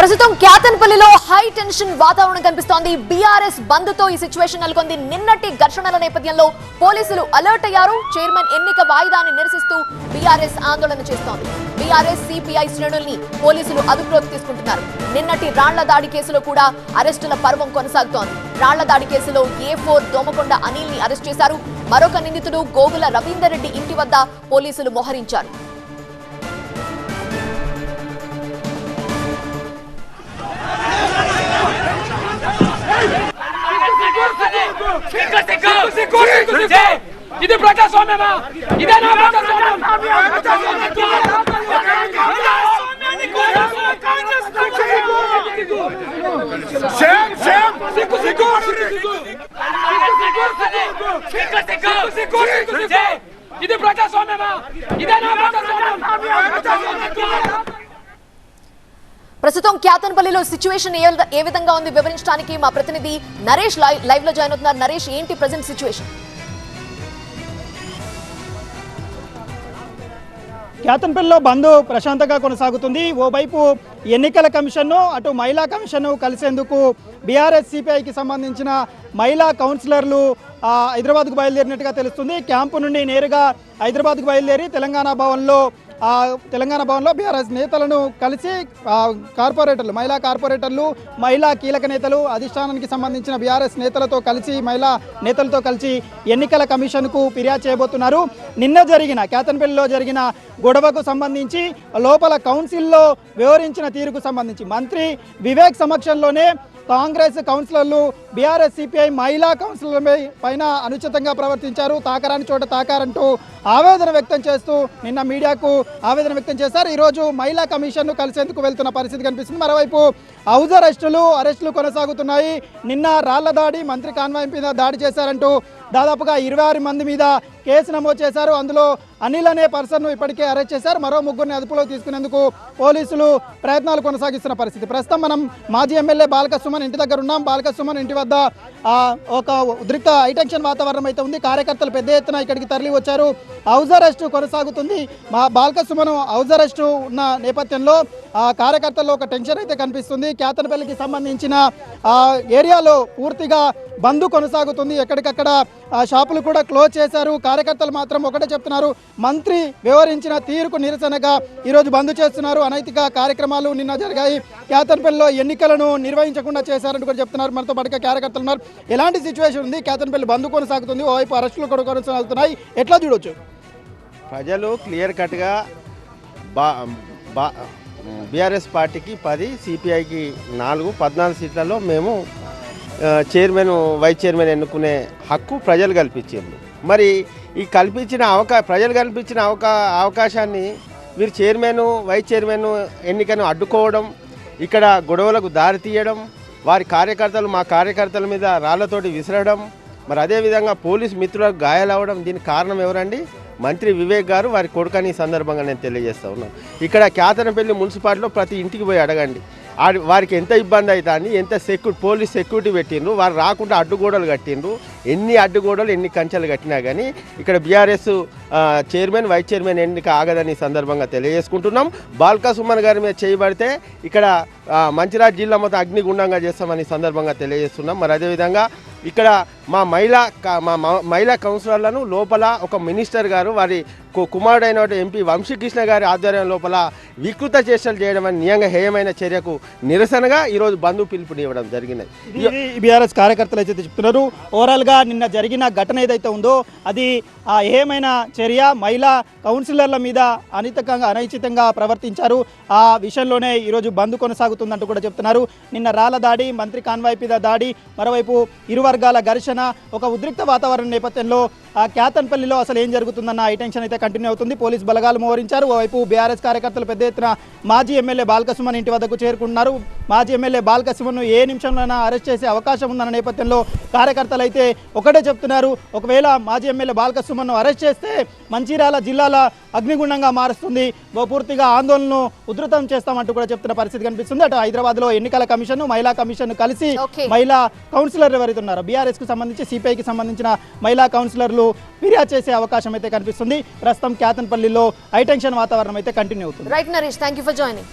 ప్రస్తుతం క్యాతన్పల్లిలో high tension వాతావరణం కనిపిస్తోంది. బీఆర్ఎస్ బంద్ తో ఈ సిచువేషన్ నెలకొంది. నిన్నటి ఘర్షణల నేపథ్యంలో పోలీసులు అలర్ట్ అయ్యారు. చైర్మన్ ఎన్నిక వాయిదాన్ని నిరసిస్తూ బీఆర్ఎస్ ఆందోళన చేస్తోంది. బీఆర్ఎస్ సిపిఐ శ్రేణుల్ని పోలీసులు అదుపులోకి తీసుకుంటున్నారు. నిన్నటి రాళ్ల దాడి కేసులో కూడా అరెస్టుల పర్వం కొనసాగుతోంది. రాళ్ల దాడి కేసులో A4 దోమకొండ అనిల్ ని అరెస్ట్ చేశారు. మరొక నిందితుడు గోగుల రవీందర్ రెడ్డి ఇంటి వద్ద పోలీసులు మోహరించారు. ఇది ప్రజాస్వామ్యమా? ఇదేనా ప్రజాస్వామ్యం? ఇది ప్రజాస్వామ్యమా? ఇదేనా ప్రజాస్వామ్యం? ప్రస్తుతం క్యాతన్పల్లిలో సిచ్యువేషన్ ఏ విధంగా ఉంది వివరించడానికి మా ప్రతినిధి నరేష్ లైవ్ లో జాయిన్ అవుతున్నారు. నరేష్, ఏంటి ప్రెజెంట్ సిచ్యువేషన్? క్యాతన్పల్లిలో బంద్ ప్రశాంతంగా కొనసాగుతుంది. ఓవైపు ఎన్నికల కమిషన్ను, అటు మహిళా కమిషన్ను కలిసేందుకు బీఆర్ఎస్ సిపిఐకి సంబంధించిన మహిళా కౌన్సిలర్లు హైదరాబాద్కు బయలుదేరినట్టుగా తెలుస్తుంది. క్యాంపు నుండి నేరుగా హైదరాబాద్కు బయలుదేరి తెలంగాణ భవన్లో బీఆర్ఎస్ నేతలను కలిసి మహిళా కార్పొరేటర్లు, మహిళా కీలక నేతలు, అధిష్టానానికి సంబంధించిన బీఆర్ఎస్ నేతలతో కలిసి, మహిళా నేతలతో కలిసి ఎన్నికల కమిషన్కు ఫిర్యాదు చేయబోతున్నారు. నిన్న జరిగిన క్యాతన్పల్లిలో జరిగిన గొడవకు సంబంధించి లోపల కౌన్సిల్లో వివరించిన తీరుకు సంబంధించి మంత్రి వివేక్ సమక్షంలోనే కాంగ్రెస్ కౌన్సిలర్లు బీఆర్ఎస్ సిపిఐ మహిళా కౌన్సిలర్ పైన అనుచితంగా ప్రవర్తించారు, తాకరాని చోట తాకారంటూ ఆవేదన వ్యక్తం చేస్తూ నిన్న మీడియాకు ఆవేదన వ్యక్తం చేశారు. ఈరోజు మహిళా కమిషన్ను కలిసేందుకు వెళ్తున్న పరిస్థితి కనిపిస్తుంది. మరోవైపు హౌస్ అరెస్టులు కొనసాగుతున్నాయి. నిన్న రాళ్ల దాడి, మంత్రి కాన్వాయ్ మీద దాడి చేశారంటూ దాదాపుగా 26 మంది మీద కేసు నమోదు చేశారు. అందులో అనిల్ అనే పర్సన్ను ఇప్పటికే అరెస్ట్ చేశారు. మరో ముగ్గురిని అదుపులోకి తీసుకునేందుకు పోలీసులు ప్రయత్నాలు కొనసాగిస్తున్న పరిస్థితి. ప్రస్తుతం మనం మాజీ ఎమ్మెల్యే బాల్క సుమన్ ఇంటి దగ్గర ఉన్నాం. బాల్క సుమన్ ఇంటి వద్ద ఒక ఉద్రిక్త హైటెన్షన్ వాతావరణం అయితే ఉంది. కార్యకర్తలు పెద్ద ఎత్తున ఇక్కడికి తరలి వచ్చారు. హౌస్ అరెస్టు కొనసాగుతుంది. బాల్క సుమన్ హౌస్ అరెస్టు ఉన్న నేపథ్యంలో కార్యకర్తల్లో ఒక టెన్షన్ అయితే కనిపిస్తుంది. క్యాతన్పల్లికి సంబంధించిన ఏరియాలో పూర్తిగా బంద్ కొనసాగుతుంది. ఎక్కడికక్కడ షాపులు కూడా క్లోజ్ చేశారు. కార్యకర్తలు మాత్రం ఒకటే చెప్తున్నారు, మంత్రి వివరించిన తీరుకు నిరసనగా ఈరోజు బంద్ చేస్తున్నారు. అనైతిక కార్యక్రమాలు నిన్న జరిగాయి. క్యాతన్పల్లిలో ఎన్నికలను నిర్వహించకుండా చేశారంటూ కూడా చెప్తున్నారు. మనతో పాటుగా కార్యకర్తలు ఉన్నారు. ఎలాంటి సిచ్యువేషన్ ఉంది? క్యాతన్పల్లి బంద్ కొనసాగుతుంది, ఓవైపు అరెస్టులు కూడా కొనసాగుతున్నాయి. ఎట్లా చూడొచ్చు? ప్రజలు క్లియర్ కట్గా బీఆర్ఎస్ పార్టీకి 10, సిపిఐకి 4, 14 సీట్లలో మేము చైర్మన్, వైస్ చైర్మన్ ఎన్నుకునే హక్కు ప్రజలు కల్పించారు. మరి ఈ ప్రజలు కల్పించిన అవకాశాన్ని వీరు చైర్మన్, వైస్ చైర్మన్ ఎన్నికను అడ్డుకోవడం, ఇక్కడ గొడవలకు దారి తీయడం, మా కార్యకర్తల మీద రాళ్లతోటి విసరడం, మరి అదేవిధంగా పోలీసు మిత్రులకు గాయాలవ్వడం, దీనికి కారణం ఎవరండి? మంత్రి వివేక్ గారు, వారి కొడుకని ఈ సందర్భంగా నేను తెలియజేస్తా ఉన్నాను. ఇక్కడ క్యాతన్పల్లి మున్సిపాలిటీలో ప్రతి ఇంటికి పోయి అడగండి, వారికి ఎంత ఇబ్బంది అవుతుంది, ఎంత పోలీస్ సెక్యూరిటీ పెట్టిండ్రు, వారు రాకుండా అడ్డుగోడలు కట్టిండ్రు. ఎన్ని అడ్డుగోడలు, ఎన్ని కంచెలు కట్టినా కానీ ఇక్కడ బీఆర్ఎస్ చైర్మన్, వైస్ చైర్మన్ ఎన్నిక ఆగదని సందర్భంగా తెలియజేసుకుంటున్నాం. బాల్క సుమన్ గారి మీద చేయబడితే ఇక్కడ మంచిర్యాల జిల్లా మొత్తం అగ్నిగుండంగా చేస్తామని సందర్భంగా తెలియజేస్తున్నాం. మరి అదేవిధంగా ఇక్కడ మా మహిళా కౌన్సిలర్లను లోపల ఒక మినిస్టర్ గారు, వారి కుమారుడైన ఎంపీ వంశీకృష్ణ గారి ఆధ్వర్యం లోపల వికృత చేష్టలు చేయడం అని నియంగా హేయమైన చర్యకు నిరసనగా ఈరోజు బంధు పిలుపునివ్వడం జరిగినది. బీఆర్ఎస్ కార్యకర్తలు అయితే చెప్తున్నారు, ఓవరాల్గా నిన్న జరిగిన ఘటన ఏదైతే ఉందో అది హేయమైన చర్య. మహిళా కౌన్సిలర్ల మీద అనైతికంగా ప్రవర్తించారు. ఆ విషయంలోనే ఈరోజు బంద్ కొనసాగుతుందంటూ కూడా చెప్తున్నారు. నిన్న రాళ్ల దాడి, మంత్రి కాన్వాయ్ మీద దాడి, మరోవైపు ఇరు వర్గాల ఘర్షణ, ఒక ఉద్రిక్త వాతావరణం నేపథ్యంలో క్యాతన్పల్లిలో అసలు ఏం జరుగుతుందన్న హైటెన్షన్ అయితే కంటిన్యూ అవుతుంది. పోలీసు బలగాలు మోహరించారు. ఓవైపు బీఆర్ఎస్ కార్యకర్తలు పెద్ద ఎత్తున మాజీ ఎమ్మెల్యే బాల్క సుమన్ ఇంటి వద్దకు చేరుకుంటున్నారు. మాజీ ఎమ్మెల్యే బాల్క సుమన్ను ఏ నిమిషంలోనైనా అరెస్ట్ చేసే అవకాశం ఉందన్న నేపథ్యంలో కార్యకర్తలు అయితే ఒకటే చెప్తున్నారు, ఒకవేళ మాజీ ఎమ్మెల్యే బాల్క సుమన్ను అరెస్ట్ చేస్తే మంచిర్యాల జిల్లాల అగ్నిగుండంగా మారుస్తుంది, పూర్తిగా ఆందోళనను ఉధృతం చేస్తామంటూ కూడా చెప్తున్న పరిస్థితి కనిపిస్తుంది. అటు హైదరాబాద్లో ఎన్నికల కమిషన్, మహిళా కమిషన్ కలిసి మహిళా కౌన్సిలర్లు ఎవరైతే ఉన్నారో బీఆర్ఎస్ కు సంబంధించి, సిపిఐకి సంబంధించిన మహిళా కౌన్సిలర్లు ఫిర్యాదు చేసే అవకాశం అయితే కనిపిస్తుంది. ప్రస్తుతం క్యాతన్పల్లిలో హైటెన్షన్ వాతావరణం అయితే కంటిన్యూ అవుతుంది. Right Naresh, thank you for joining.